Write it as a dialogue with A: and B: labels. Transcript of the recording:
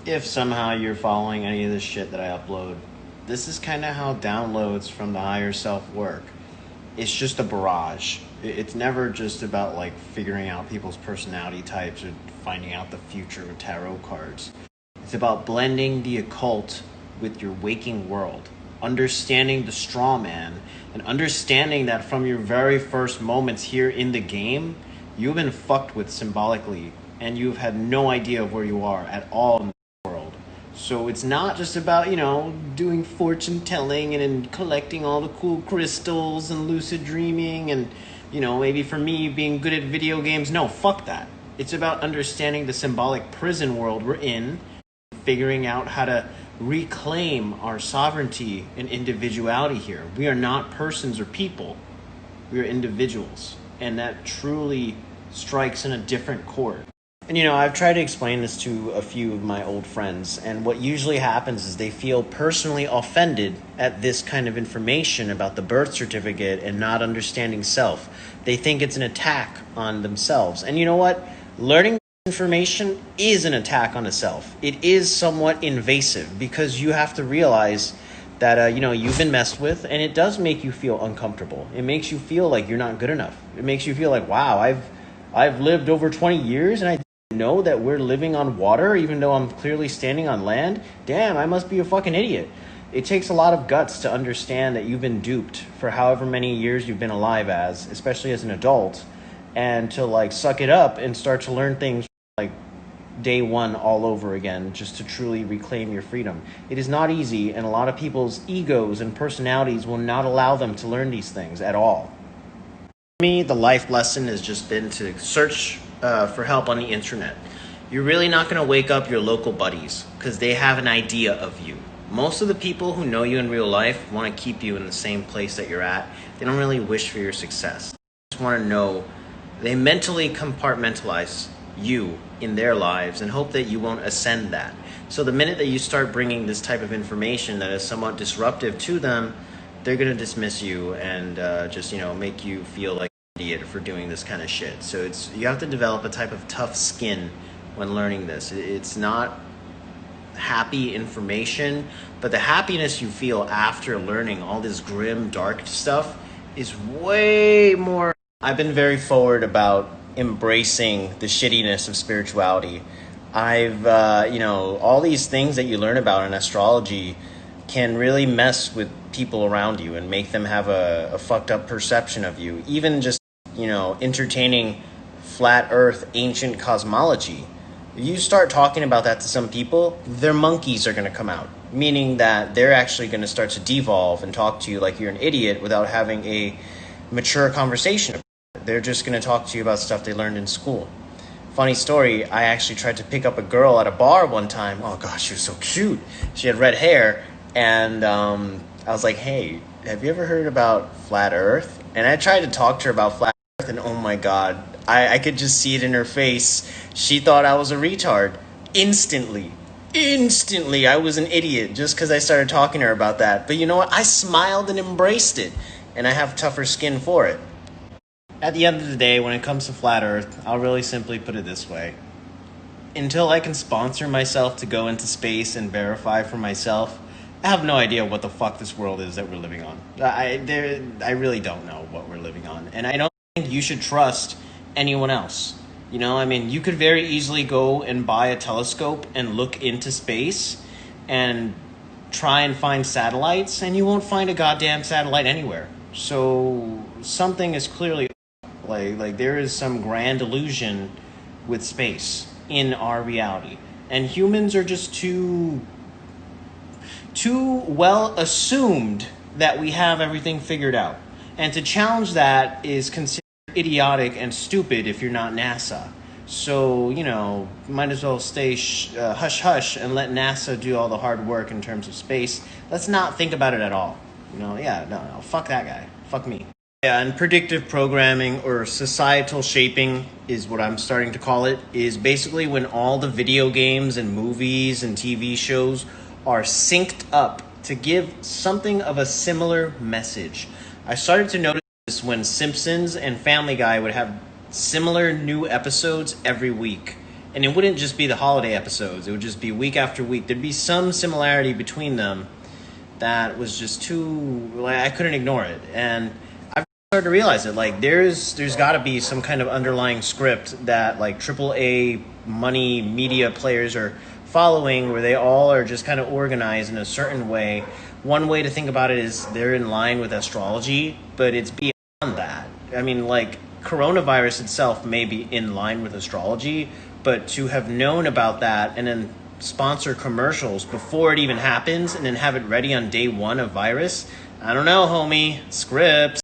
A: if somehow you're following any of the shit that I upload, this is kind of how downloads from the higher self work. It's just a barrage. It's never just about like figuring out people's personality types or finding out the future with tarot cards. It's about blending the occult with your waking world, understanding the straw man, and understanding that from your very first moments here in the game, you've been fucked with symbolically, and you've had no idea of where you are at all in the world. So it's not just about, doing fortune telling and collecting all the cool crystals and lucid dreaming and, maybe for me being good at video games. No, fuck that. It's about understanding the symbolic prison world we're in, figuring out how to reclaim our sovereignty and individuality here. We are not persons or people. We are individuals. And that truly strikes in a different chord. And I've tried to explain this to a few of my old friends, and what usually happens is they feel personally offended at this kind of information about the birth certificate and not understanding self. They think it's an attack on themselves. And you know what? Learning information is an attack on the self. It is somewhat invasive because you have to realize that you've been messed with, and it does make you feel uncomfortable. It makes you feel like you're not good enough. It makes you feel like, wow, I've lived over 20 years and I know that we're living on water even though I'm clearly standing on land. Damn, I must be a fucking idiot. It takes a lot of guts to understand that you've been duped for however many years you've been alive especially as an adult, and to suck it up and start to learn things like day one all over again just to truly reclaim your freedom. It is not easy, and a lot of people's egos and personalities will not allow them to learn these things at all. For me, the life lesson has just been to search for help on the internet. You're really not going to wake up your local buddies because they have an idea of you. Most of the people who know you in real life want to keep you in the same place that you're at. They don't really wish for your success. They just want to know. They mentally compartmentalize you in their lives and hope that you won't ascend that. So the minute that you start bringing this type of information that is somewhat disruptive to them, they're going to dismiss you and just make you feel like an idiot for doing this kind of shit. So you have to develop a type of tough skin when learning this. It's not happy information, but the happiness you feel after learning all this grim, dark stuff is way more. I've been very forward about embracing the shittiness of spirituality. I've, all these things that you learn about in astrology can really mess with people around you and make them have a fucked up perception of you. Even just, entertaining flat earth, ancient cosmology. If you start talking about that to some people, their monkeys are going to come out, meaning that they're actually going to start to devolve and talk to you like you're an idiot without having a mature conversation. They're just going to talk to you about stuff they learned in school. Funny story, I actually tried to pick up a girl at a bar one time. Oh gosh, she was so cute. She had red hair, and I was like, hey, have you ever heard about flat earth? And I tried to talk to her about flat earth, and oh my god, I could just see it in her face. She thought I was a retard. Instantly, I was an idiot just because I started talking to her about that. But you know what? I smiled and embraced it, and I have tougher skin for it. At the end of the day, when it comes to flat earth, I'll really simply put it this way. Until I can sponsor myself to go into space and verify for myself, I have no idea what the fuck this world is that we're living on. I really don't know what we're living on. And I don't think you should trust anyone else. You could very easily go and buy a telescope and look into space and try and find satellites, and you won't find a goddamn satellite anywhere. So something is clearly like there is some grand illusion with space in our reality, and humans are just too well assumed that we have everything figured out, and to challenge that is considered idiotic and stupid if you're not NASA. So might as well stay hush hush and let NASA do all the hard work in terms of space. Let's not think about it at all. No, fuck that guy, fuck me. Yeah, and predictive programming, or societal shaping is what I'm starting to call it, is basically when all the video games and movies and TV shows are synced up to give something of a similar message. I started to notice this when Simpsons and Family Guy would have similar new episodes every week. And it wouldn't just be the holiday episodes. It would just be week after week. There'd be some similarity between them that was just too, like, I couldn't ignore it. And I've started to realize it. Like, there's got to be some kind of underlying script that, like, AAA money media players are following, where they all are just kind of organized in a certain way. One way to think about it is they're in line with astrology, but it's beyond that. I mean, like, coronavirus itself may be in line with astrology, but to have known about that and then sponsor commercials before it even happens and then have it ready on day one of virus, I don't know, homie. Scripts.